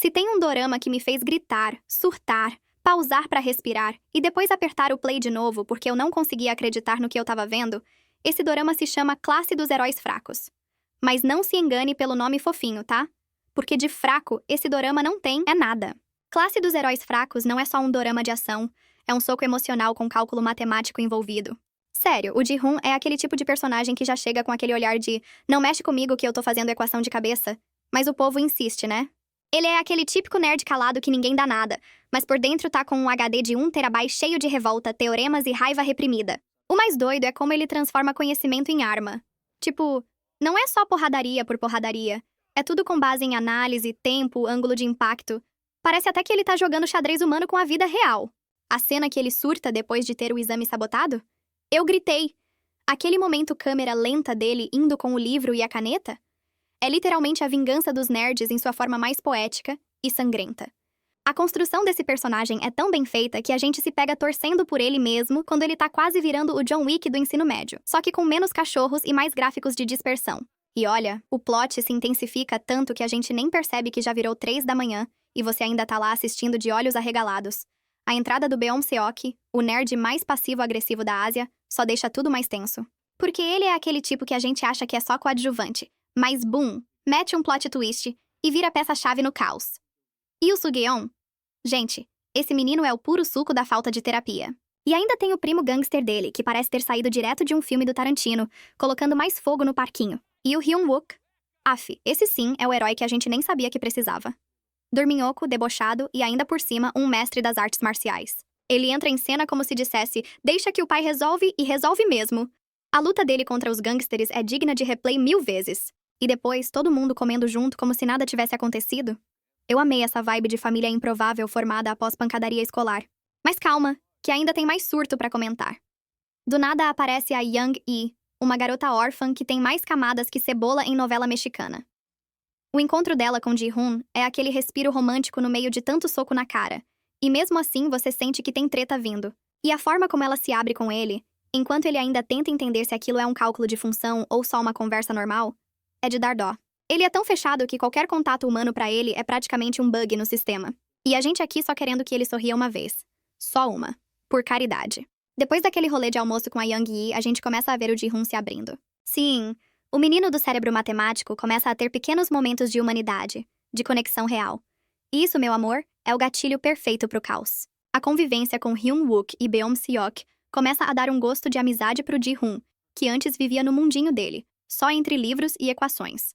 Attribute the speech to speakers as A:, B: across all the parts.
A: Se tem um dorama que me fez gritar, surtar, pausar pra respirar e depois apertar o play de novo porque eu não conseguia acreditar no que eu tava vendo, esse dorama se chama Classe dos Heróis Fracos. Mas não se engane pelo nome fofinho, tá? Porque de fraco, esse dorama não tem é nada. Classe dos Heróis Fracos não é só um dorama de ação, é um soco emocional com cálculo matemático envolvido. Sério, o Ji-hoon é aquele tipo de personagem que já chega com aquele olhar de não mexe comigo que eu tô fazendo equação de cabeça, mas o povo insiste, né? Ele é aquele típico nerd calado que ninguém dá nada, mas por dentro tá com um HD de 1 terabyte cheio de revolta, teoremas e raiva reprimida. O mais doido é como ele transforma conhecimento em arma. Tipo, não é só porradaria por porradaria, é tudo com base em análise, tempo, ângulo de impacto. Parece até que ele tá jogando xadrez humano com a vida real. A cena que ele surta depois de ter o exame sabotado? Eu gritei. Aquele momento câmera lenta dele indo com o livro e a caneta? É literalmente a vingança dos nerds em sua forma mais poética e sangrenta. A construção desse personagem é tão bem feita que a gente se pega torcendo por ele mesmo quando ele tá quase virando o John Wick do ensino médio, só que com menos cachorros e mais gráficos de dispersão. E olha, o plot se intensifica tanto que a gente nem percebe que já virou 3 da manhã e você ainda tá lá assistindo de olhos arregalados. A entrada do Beom Seok, o nerd mais passivo-agressivo da Ásia, só deixa tudo mais tenso. Porque ele é aquele tipo que a gente acha que é só coadjuvante, mas boom, mete um plot twist e vira peça-chave no caos. E o Sugeon? Gente, esse menino é o puro suco da falta de terapia. E ainda tem o primo gangster dele, que parece ter saído direto de um filme do Tarantino, colocando mais fogo no parquinho. E o Hyun-wook? Esse sim é o herói que a gente nem sabia que precisava. Dorminhoco, debochado e ainda por cima um mestre das artes marciais. Ele entra em cena como se dissesse, deixa que o pai resolve e resolve mesmo. A luta dele contra os gangsters é digna de replay 1000 vezes. E depois, todo mundo comendo junto como se nada tivesse acontecido. Eu amei essa vibe de família improvável formada após pancadaria escolar. Mas calma, que ainda tem mais surto pra comentar. Do nada aparece a Young Yi, uma garota órfã que tem mais camadas que cebola em novela mexicana. O encontro dela com Ji-hoon é aquele respiro romântico no meio de tanto soco na cara. E mesmo assim você sente que tem treta vindo. E a forma como ela se abre com ele, enquanto ele ainda tenta entender se aquilo é um cálculo de função ou só uma conversa normal, é de dar dó. Ele é tão fechado que qualquer contato humano pra ele é praticamente um bug no sistema. E a gente aqui só querendo que ele sorria uma vez. Só uma. Por caridade. Depois daquele rolê de almoço com a Young Yi, a gente começa a ver o Ji-hoon se abrindo. Sim, o menino do cérebro matemático começa a ter pequenos momentos de humanidade, de conexão real. E isso, meu amor, é o gatilho perfeito pro caos. A convivência com Hyun-wook e Beom Seok começa a dar um gosto de amizade pro Ji-hoon, que antes vivia no mundinho dele, só entre livros e equações.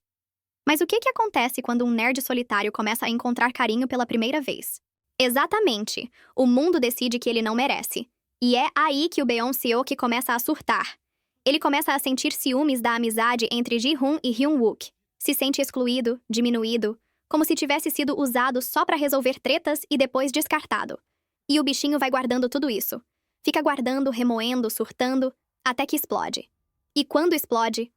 A: Mas o que acontece quando um nerd solitário começa a encontrar carinho pela primeira vez? Exatamente, o mundo decide que ele não merece. E é aí que o Beom Seok começa a surtar. Ele começa a sentir ciúmes da amizade entre Ji-hoon e Hyun-wook. Se sente excluído, diminuído, como se tivesse sido usado só pra resolver tretas e depois descartado. E o bichinho vai guardando tudo isso. Fica guardando, remoendo, surtando, até que explode. E quando explode,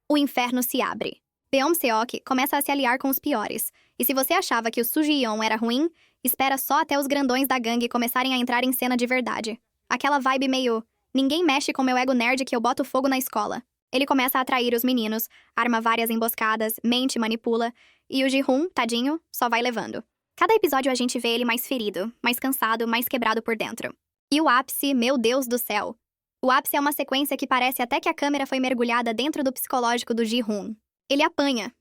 A: o inferno se abre. Beom Seok começa a se aliar com os piores. E se você achava que o Suji-yeon era ruim, espera só até os grandões da gangue começarem a entrar em cena de verdade. Aquela vibe meio, ninguém mexe com meu ego nerd que eu boto fogo na escola. Ele começa a atrair os meninos, arma várias emboscadas, mente, manipula, e o Ji-hoon, tadinho, só vai levando. Cada episódio a gente vê ele mais ferido, mais cansado, mais quebrado por dentro. E o ápice, meu Deus do céu. O ápice é uma sequência que parece até que a câmera foi mergulhada dentro do psicológico do Ji-hoon. Ele apanha.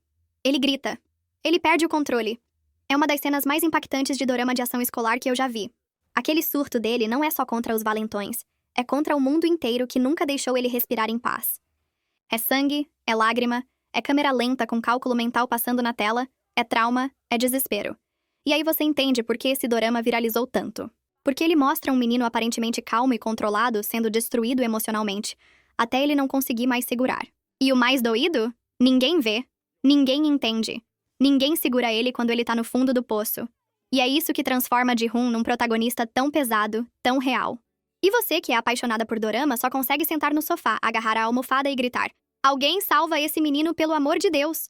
A: Ele grita. Ele perde o controle. É uma das cenas mais impactantes de dorama de ação escolar que eu já vi. Aquele surto dele não é só contra os valentões, é contra o mundo inteiro que nunca deixou ele respirar em paz. É sangue, é lágrima, é câmera lenta com cálculo mental passando na tela, é trauma, é desespero. E aí você entende por que esse dorama viralizou tanto. Porque ele mostra um menino aparentemente calmo e controlado sendo destruído emocionalmente, até ele não conseguir mais segurar. E o mais doído? Ninguém vê, ninguém entende, ninguém segura ele quando ele tá no fundo do poço. E é isso que transforma Ji-hoon num protagonista tão pesado, tão real. E você que é apaixonada por dorama só consegue sentar no sofá, agarrar a almofada e gritar: alguém salva esse menino pelo amor de Deus!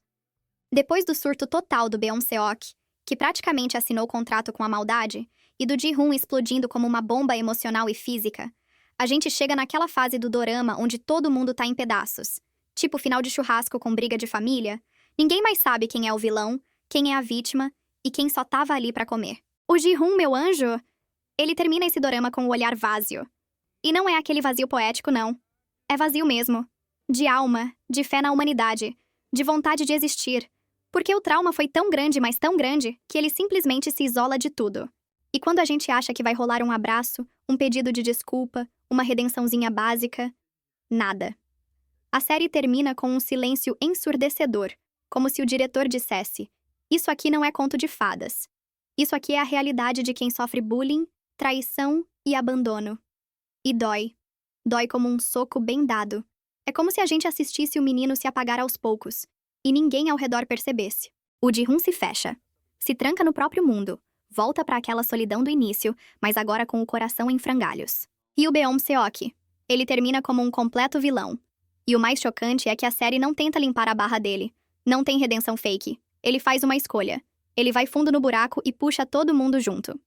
A: Depois do surto total do Beom Seok, que praticamente assinou contrato com a maldade, e do Ji-hoon explodindo como uma bomba emocional e física, a gente chega naquela fase do dorama onde todo mundo tá em pedaços. Tipo final de churrasco com briga de família, ninguém mais sabe quem é o vilão, quem é a vítima, e quem só tava ali pra comer. O Ji-hoon, meu anjo, ele termina esse dorama com o olhar vazio. E não é aquele vazio poético, não. É vazio mesmo. De alma, de fé na humanidade, de vontade de existir. Porque o trauma foi tão grande, mas tão grande, que ele simplesmente se isola de tudo. E quando a gente acha que vai rolar um abraço, um pedido de desculpa, uma redençãozinha básica, nada. A série termina com um silêncio ensurdecedor, como se o diretor dissesse: isso aqui não é conto de fadas. Isso aqui é a realidade de quem sofre bullying, traição e abandono. E dói. Dói como um soco bem dado. É como se a gente assistisse o menino se apagar aos poucos, e ninguém ao redor percebesse. O Ji-hoon se fecha. Se tranca no próprio mundo. Volta para aquela solidão do início, mas agora com o coração em frangalhos. E o Beom-seok? Ele termina como um completo vilão. E o mais chocante é que a série não tenta limpar a barra dele. Não tem redenção fake. Ele faz uma escolha. Ele vai fundo no buraco e puxa todo mundo junto.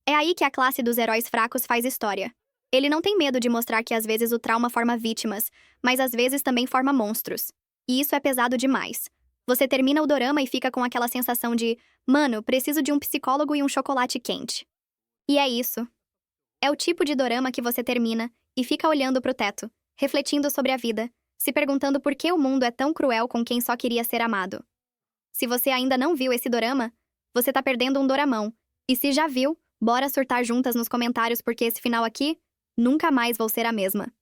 A: É aí que a classe dos heróis fracos faz história. Ele não tem medo de mostrar que às vezes o trauma forma vítimas, mas às vezes também forma monstros. E isso é pesado demais. Você termina o dorama e fica com aquela sensação de: mano, preciso de um psicólogo e um chocolate quente. E é isso. É o tipo de dorama que você termina e fica olhando pro teto, refletindo sobre a vida, se perguntando por que o mundo é tão cruel com quem só queria ser amado. Se você ainda não viu esse dorama, você tá perdendo um doramão. E se já viu, bora surtar juntas nos comentários porque esse final aqui, nunca mais vou ser a mesma.